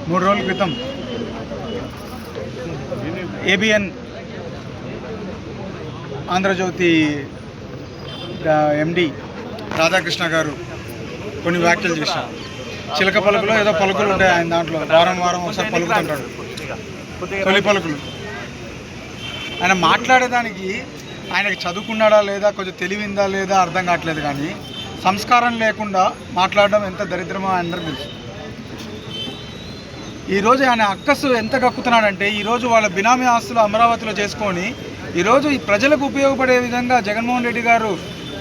3 రోజుల క్రితం ఏబిఎన్ ఆంధ్రజ్యోతి ఎండి రాధాకృష్ణ గారు కొన్ని వ్యాఖ్యలు చేశారు. చిలక పలుకులో ఏదో పలుకులు ఉంటాయి ఆయన దాంట్లో, వారం వారం ఒకసారి పలుకుతుంటాడు, తొలి పలుకులు. ఆయన మాట్లాడేదానికి ఆయనకి చదువుకున్నాడా లేదా, కొంచెం తెలివిందా లేదా అర్థం కావట్లేదు. కానీ సంస్కారం లేకుండా మాట్లాడడం ఎంత దరిద్రమో అందరికీ తెలుసు. ఈరోజు ఆయన అక్కసు ఎంత కక్కుతున్నాడంటే, ఈరోజు వాళ్ళ బినామీ ఆస్తులు అమరావతిలో చేసుకొని ఈరోజు ఈ ప్రజలకు ఉపయోగపడే విధంగా జగన్మోహన్ రెడ్డి గారు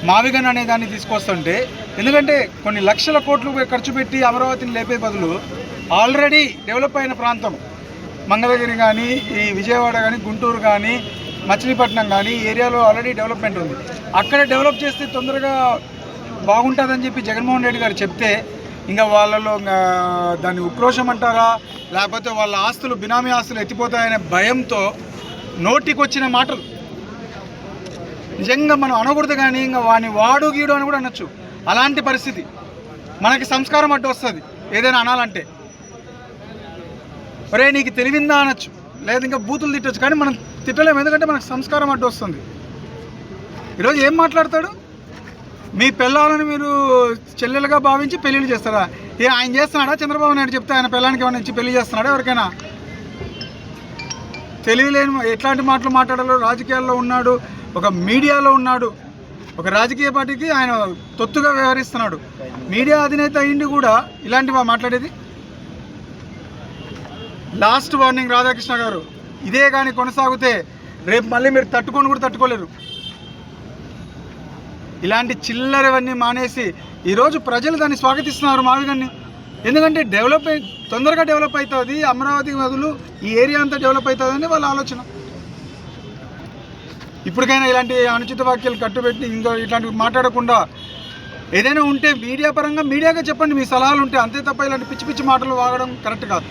మావిగన్ అనే దాన్ని తీసుకొస్తుంటే, ఎందుకంటే కొన్ని లక్షల కోట్లు ఖర్చు పెట్టి అమరావతిని లేపే బదులు ఆల్రెడీ డెవలప్ అయిన ప్రాంతం మంగళగిరి కానీ, ఈ విజయవాడ కానీ, గుంటూరు కానీ, మచిలీపట్నం కానీ ఏరియాలో ఆల్రెడీ డెవలప్మెంట్ ఉంది. అక్కడే డెవలప్ చేస్తే తొందరగా బాగుంటుందని చెప్పి జగన్మోహన్ రెడ్డి గారు చెప్తే, ఇంకా వాళ్ళలో దాన్ని ఉక్రోషం అంటారా, లేకపోతే వాళ్ళ ఆస్తులు బినామీ ఆస్తులు ఎత్తిపోతాయనే భయంతో నోటికి వచ్చిన మాటలు నిజంగా మనం అనకూడదు. కానీ ఇంకా వాడిని వాడు గీడు అని కూడా అనొచ్చు. అలాంటి పరిస్థితి. మనకి సంస్కారం అడ్డు వస్తుంది ఏదైనా అనాలంటే. ఒరే నీకు తెలివిందా అనొచ్చు, లేదా ఇంకా బూతులు తిట్టచ్చు. కానీ మనం తిట్టలేము, ఎందుకంటే మనకు సంస్కారం అడ్డు వస్తుంది. ఈరోజు ఏం మాట్లాడతాడు? మీ పిల్లలని మీరు చెల్లెలుగా భావించి పెళ్ళిళ్ళు చేస్తారా? ఆయన చేస్తున్నాడా? చంద్రబాబు నాయుడు చెప్తే ఆయన పిల్లానికి ఏమైనా ఇచ్చి పెళ్లి చేస్తున్నాడా? ఎవరికైనా తెలివిలేని ఎట్లాంటి మాటలు మాట్లాడాలో రాజకీయాల్లో ఉన్నాడు, ఒక మీడియాలో ఉన్నాడు, ఒక రాజకీయ పార్టీకి ఆయన తొత్తుగా వ్యవహరిస్తున్నాడు. మీడియా అధినేత అయ్యింది కూడా ఇలాంటివి మాట్లాడేది. లాస్ట్ వార్నింగ్ రాధాకృష్ణ గారు, ఇదే కానీ కొనసాగితే రేపు మళ్ళీ మీరు తట్టుకొని కూడా తట్టుకోలేరు. ఇలాంటి చిల్లరవన్నీ మానేసి ఈరోజు ప్రజలు దాన్ని స్వాగతిస్తున్నారు మావిగన్ని. ఎందుకంటే తొందరగా డెవలప్ అవుతుంది అమరావతి బదులు ఈ ఏరియా అంతా డెవలప్ అవుతుందని వాళ్ళ ఆలోచన. ఇప్పటికైనా ఇలాంటి అనుచిత వాక్యాలు కట్టుబెట్టి ఇంకా ఇట్లాంటివి మాట్లాడకుండా ఏదైనా ఉంటే మీడియా పరంగా మీడియాగా చెప్పండి, మీ సలహాలు ఉంటే. అంతే తప్ప ఇలాంటి పిచ్చి పిచ్చి మాటలు వాగడం కరెక్ట్ కాదు.